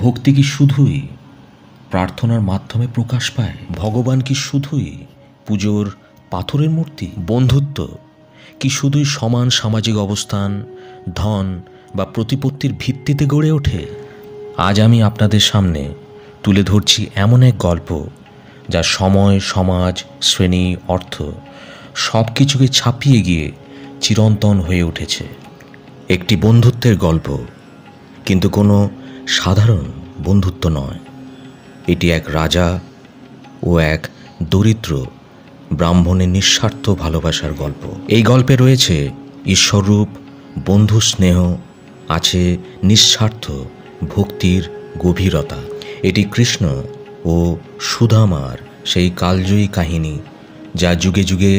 ভক্তি কি শুধুই প্রার্থনার মাধ্যমে প্রকাশ পায়? ভগবান কি শুধুই পুজোর পাথরের মূর্তি? বন্ধুত্ব কি শুধুই সমান সামাজিক অবস্থান, ধন বা প্রতিপত্তির ভিত্তিতে গড়ে ওঠে? আজ আমি আপনাদের সামনে তুলে ধরছি এমন এক গল্প যা সময়, সমাজ, শ্রেণী, অর্থ সব কিছুকে ছাপিয়ে গিয়ে চিরন্তন হয়ে উঠেছে। একটি বন্ধুত্বের গল্প, কিন্তু কোনো সাধারণ বন্ধুত্ব নয়। এটি এক রাজা ও এক দরিদ্র ব্রাহ্মণের নিঃস্বার্থ ভালোবাসার গল্প। এই গল্পে রয়েছে ঈশ্বররূপ বন্ধু স্নেহ, আছে নিঃস্বার্থ ভক্তির গভীরতা। এটি কৃষ্ণ ও সুদামার সেই কালজয়ী কাহিনী যা যুগে যুগে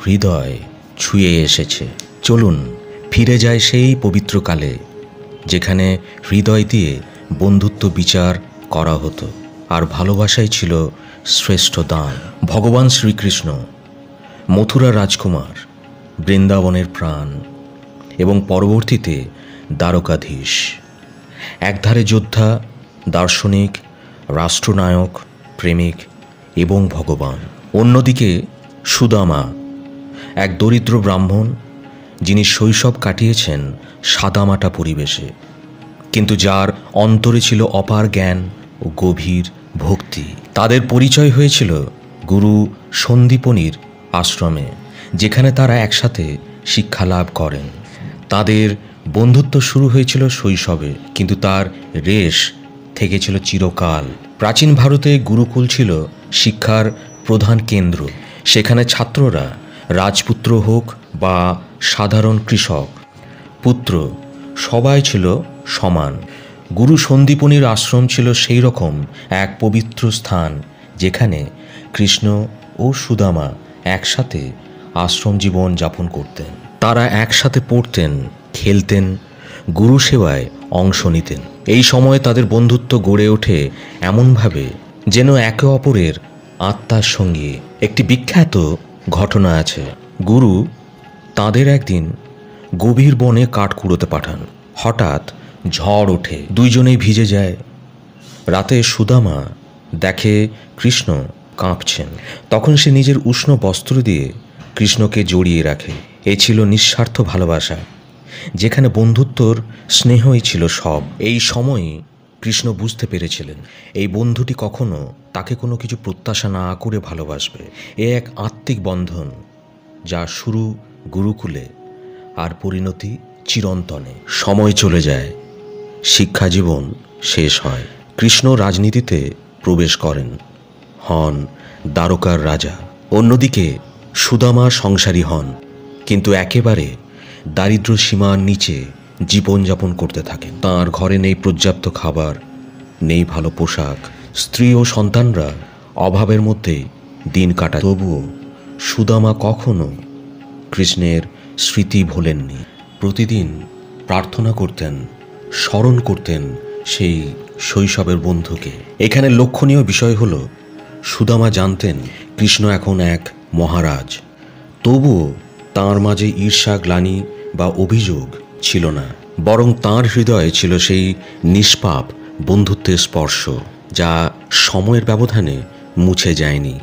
হৃদয় ছুঁয়ে এসেছে। চলুন ফিরে যায় সেই পবিত্র কালে যেখানে হৃদয় দিয়ে বন্ধুত্ব বিচার করা হতো আর ভালোবাসাই ছিল শ্রেষ্ঠ দান। ভগবান শ্রীকৃষ্ণ মথুরা রাজকুমার, বৃন্দাবনের প্রাণ এবং পরবর্তীতে দ্বারকাধীশ। একধারে যোদ্ধা, দার্শনিক, রাষ্ট্রনায়ক, প্রেমিক এবং ভগবান। অন্যদিকে সুদামা, এক দরিদ্র ব্রাহ্মণ যিনি শৈশব কাটিয়েছেন সাদামাটা পরিবেশে, কিন্তু যার অন্তরে ছিল অপার জ্ঞান ও গভীর ভক্তি। তাদের পরিচয় হয়েছিল গুরু সন্দীপনীর আশ্রমে, যেখানে তারা একসাথে শিক্ষা লাভ করেন। তাদের বন্ধুত্ব শুরু হয়েছিল শৈশবে, কিন্তু তার রেশ থেকেছিল চিরকাল। প্রাচীন ভারতে গুরুকুল ছিল শিক্ষার প্রধান কেন্দ্র। সেখানে ছাত্ররা রাজপুত্র হোক বা সাধারণ কৃষক পুত্র, সবাই ছিল সমান। গুরু সন্দীপনীর আশ্রম ছিল সেই রকম এক পবিত্র স্থান যেখানে কৃষ্ণ ও সুদামা একসাথে আশ্রম জীবন যাপন করতেন। তারা একসাথে পড়তেন, খেলতেন, গুরু সেবায় অংশ নিতেন। এই সময়ে তাদের বন্ধুত্ব গড়ে ওঠে এমনভাবে যেন একে অপরের আত্মার সঙ্গে। একটি বিখ্যাত ঘটনা আছে। গুরু তাদের একদিন গভীর বনে কাঠ কুড়োতে পাঠান। হঠাৎ ঝড় ওঠে, দুইজনেই ভিজে যায়। রাতে সুদামা দেখে কৃষ্ণ কাঁপছেন। তখন সে নিজের উষ্ণ বস্ত্র দিয়ে কৃষ্ণকে জড়িয়ে রাখে। এ ছিল নিঃস্বার্থ ভালোবাসা, যেখানে বন্ধুত্বর স্নেহই ছিল সব। এই সময়ে কৃষ্ণ বুঝতে পেরেছিলেন এই বন্ধুটি কখনো তাকে কোনো কিছু প্রত্যাশা না করে ভালোবাসবে। এ এক আত্মিক বন্ধন যা শুরু গুরুকুলে আর পরিণতি চিরন্তনে। সময় চলে যায়, শিক্ষা জীবন শেষ হয়। কৃষ্ণ রাজনীতিতে প্রবেশ করেন, হন দ্বারকার রাজা। অন্যদিকে সুদামা সংসারী হন, কিন্তু একেবারে দারিদ্র সীমার নিচে জীবনযাপন করতে থাকেন। তাঁর ঘরে নেই পর্যাপ্ত খাবার, নেই ভালো পোশাক। স্ত্রী ও সন্তানরা অভাবের মধ্যে দিন কাটায়। তবুও সুদামা কখনো কৃষ্ণের স্মৃতি ভোলেননি। প্রতিদিন প্রার্থনা করতেন, স্মরণ করতেন সেই শৈশবের বন্ধুকে। এখানে লক্ষণীয় বিষয় হল সুদামা জানতেন কৃষ্ণ এখন এক মহারাজ। তবুও তাঁর মাঝে ঈর্ষা, গ্লানি বা অভিযোগ ছিল না, বরং তাঁর হৃদয়ে ছিল সেই নিষ্পাপ বন্ধুত্বের স্পর্শ যা সময়ের ব্যবধানে মুছে যায়নি।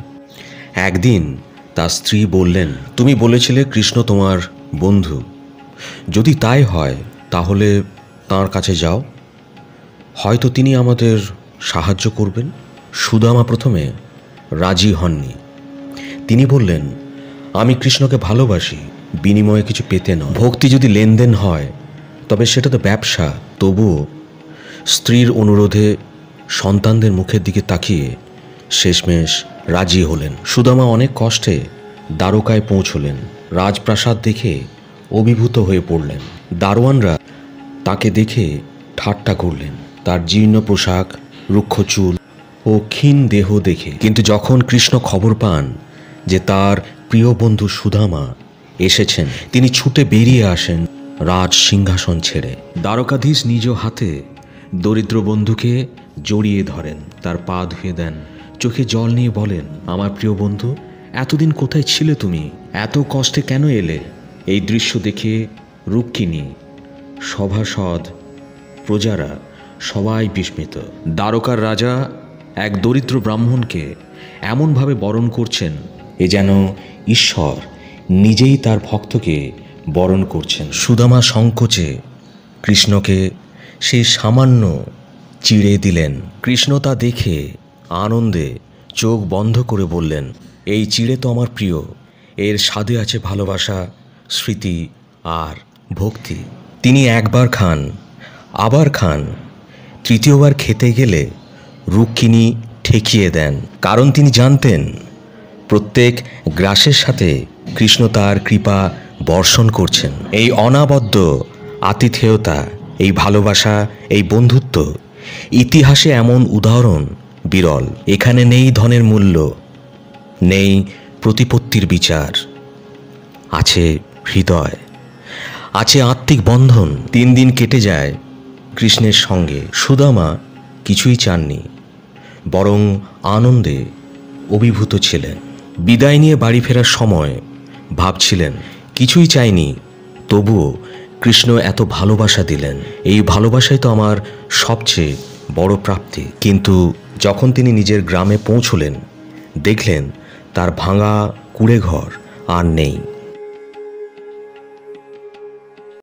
একদিন তার স্ত্রী বললেন, তুমি বলেছিলে কৃষ্ণ তোমার বন্ধু, যদি তাই হয় তাহলে তাঁর কাছে যাও, হয়তো তিনি আমাদের সাহায্য করবেন। সুদামা প্রথমে রাজি হননি। তিনি বললেন, আমি কৃষ্ণকে ভালোবাসি, বিনিময়ে কিছু পেতে নয়। ভক্তি যদি লেনদেন হয় তবে সেটা তো ব্যবসা। তবুও স্ত্রীর অনুরোধে, সন্তানদের মুখের দিকে তাকিয়ে শেষমেশ রাজি হলেন। সুদামা অনেক কষ্টে দ্বারকায় পৌঁছলেন। রাজপ্রাসাদ দেখে অভিভূত হয়ে পড়লেন। দারোয়ানরা তাকে দেখে ঠাট্টা করলেন, তার জীর্ণ পোশাক, রুক্ষ চুল ও ক্ষীণ দেহ দেখে। কিন্তু যখন কৃষ্ণ খবর পান যে তার প্রিয় বন্ধু সুদামা এসেছেন, তিনি ছুটে বেরিয়ে আসেন রাজ সিংহাসন ছেড়ে। দ্বারকাধীশ নিজ হাতে দরিদ্র বন্ধুকে জড়িয়ে ধরেন, তার পা ধুয়ে দেন, চোখে জল নিয়ে বলেন, আমার প্রিয় বন্ধু, এতদিন কোথায় ছিলে তুমি? এত কষ্টে কেন এলে? এই দৃশ্য দেখে রুক্মিণী, সভাসদ, প্রজারা সবাই বিস্মিত। দ্বারকার রাজা এক দরিদ্র ব্রাহ্মণকে এমনভাবে বরণ করছেন এ যেন ঈশ্বর নিজেই তার ভক্তকে বরণ করছেন। সুদামা সংকোচে কৃষ্ণকে সেই সামান্য চিড়ে দিলেন। কৃষ্ণ তা দেখে আনন্দে চোখ বন্ধ করে বললেন, এই চিড়ে তো আমার প্রিয়, এর স্বাদে আছে ভালোবাসা, স্মৃতি আর ভক্তি। তিনি একবার খান, আবার খান, তৃতীয়বার খেতে গেলে রুক্মিণী ঠেকিয়ে দেন, কারণ তিনি জানতেন প্রত্যেক গ্রাসের সাথে কৃষ্ণ তার কৃপা বর্ষণ করছেন। এই অনাবদ্য আতিথেয়তা, এই ভালোবাসা, এই বন্ধুত্ব, ইতিহাসে এমন উদাহরণ বিরল। এখানে নেই ধনের মূল্য, নেই প্রতিপত্তির বিচার, আছে হৃদয়, আছে আত্মিক বন্ধন। 3 দিন কেটে যায় কৃষ্ণের সঙ্গে। সুদামা কিছুই চাননি, বরং আনন্দে অভিভূত ছিলেন। বিদায় নিয়ে বাড়ি ফেরার সময় ভাবছিলেন, কিছুই চাইনি, তবুও কৃষ্ণ এত ভালোবাসা দিলেন, এই ভালোবাসাই তো আমার সবচেয়ে বড় প্রাপ্তি। কিন্তু যখন তিনি নিজের গ্রামে পৌঁছলেন, দেখলেন তার ভাঙা কুঁড়ে ঘর আর নেই।